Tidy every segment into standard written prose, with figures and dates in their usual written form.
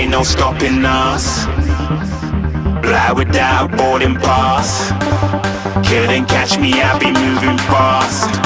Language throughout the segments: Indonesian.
ain't no stopping us. Fly without boarding pass. Couldn't catch me, I be moving fast.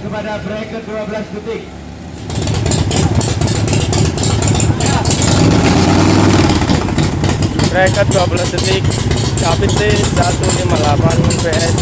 Kepada break ke 12 detik. Break ke 12 detik. Capit 158 PS.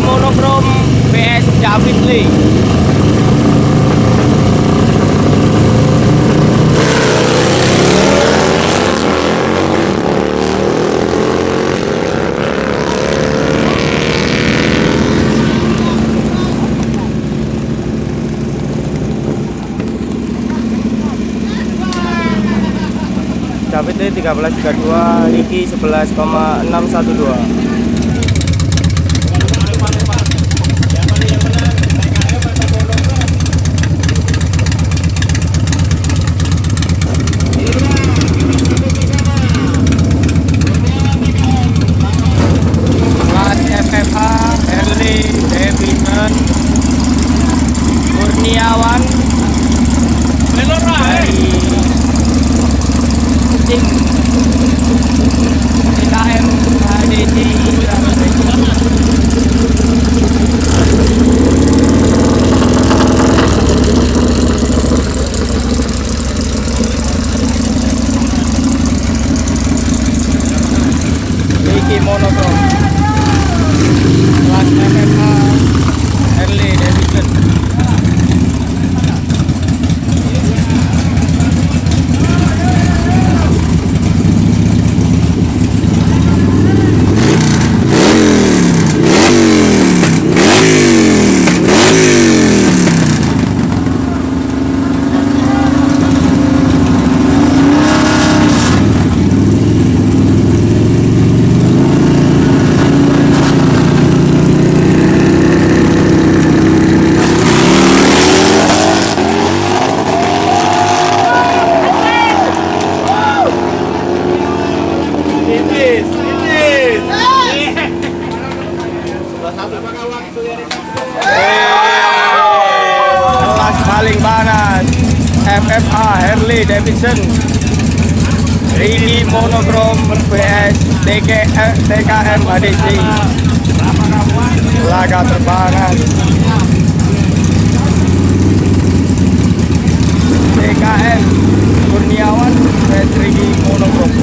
Monokrom PS David Lee. David Lee 1332, Niki 11,612. Kurniawan dari tim TKM HDC Niki Monokrom kelas FFH Harley Davidson. FFA Harley Davidson, Ricky Monochrome vs TKM HDC, laga terbangan. TKM Kurniawan vs Ricky Monochrome.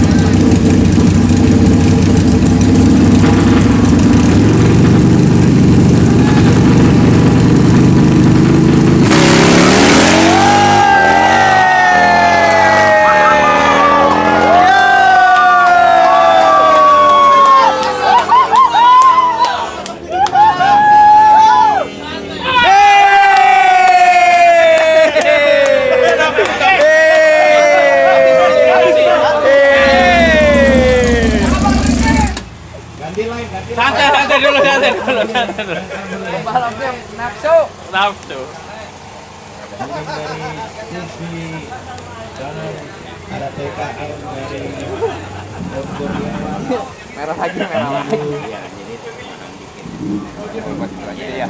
Santai dulu. Pembalapnya nafsu. Nafsu. Dari sisi kanan ada TKM dari Kurniawan. Merah lagi. Iya, jadi ya.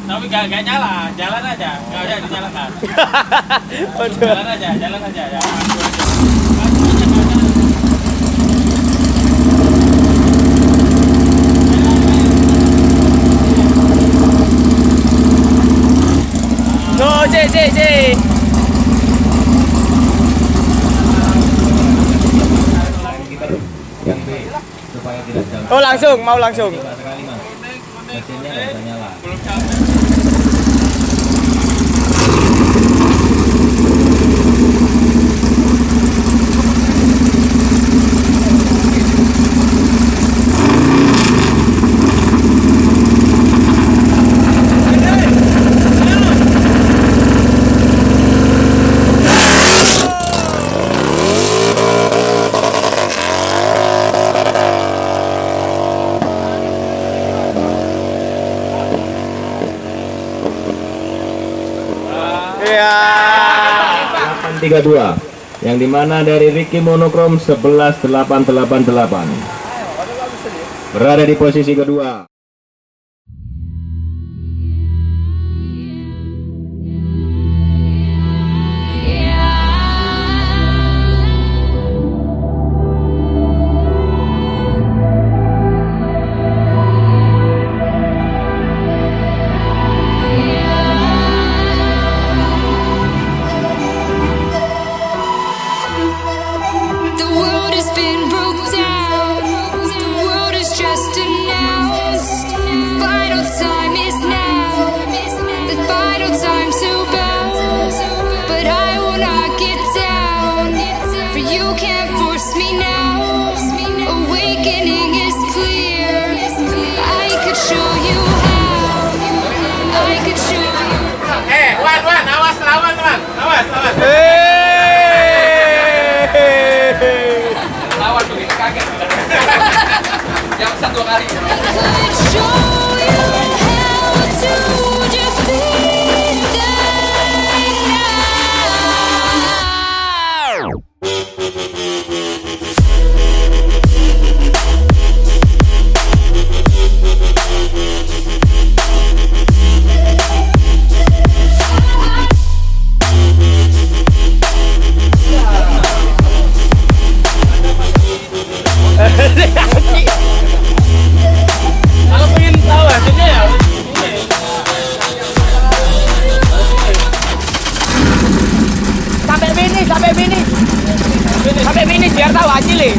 Tapi gak nyala, jalan aja, gak usah dinyalakan. Jalan aja ya. No, C. Yang B supaya tidak jalan. Oh langsung, mau langsung. Coba sekali mas. Mesinnya nggak bisa nyala. Belum sampai. Iya. 832 yang dimana dari Ricky Monochrome 11888 berada di posisi kedua. The world has been broke down. The world is just announced. Final time is now. The final time to bow. But I will not get down. For you can't force me now. Awakening is clear. I could show you how. I could show you. Wan, awas lawan, Wan. Awas. Lawan tuh kita kaget. Yang satu kali. Could show you how to defeat them now. Kalau pengen tahu hasilnya ya. Sampai finish biar tahu hasilnya.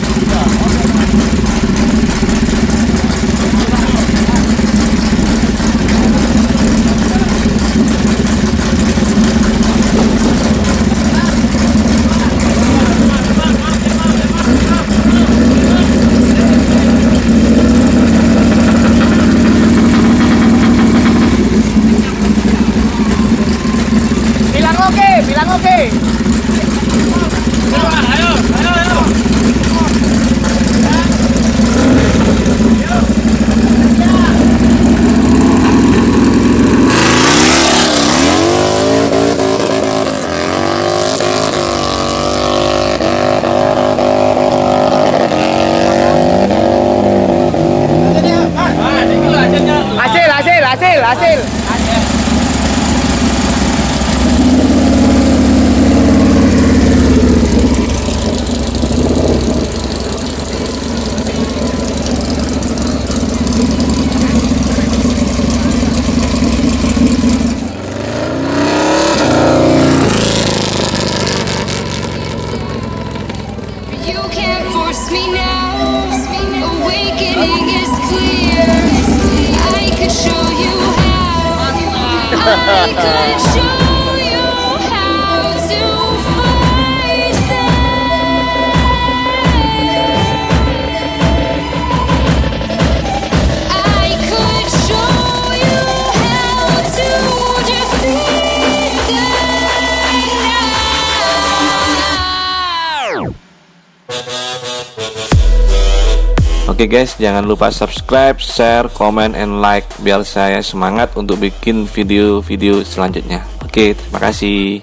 Bilang oke. Ayo. Hasil. You can't force me now. Awakening is clear. I could show you how. I could show you how to fight them. I could show you how to defeat them now. Oke guys, jangan lupa subscribe, share, comment, and like biar saya semangat untuk bikin video-video selanjutnya. Oke, terima kasih.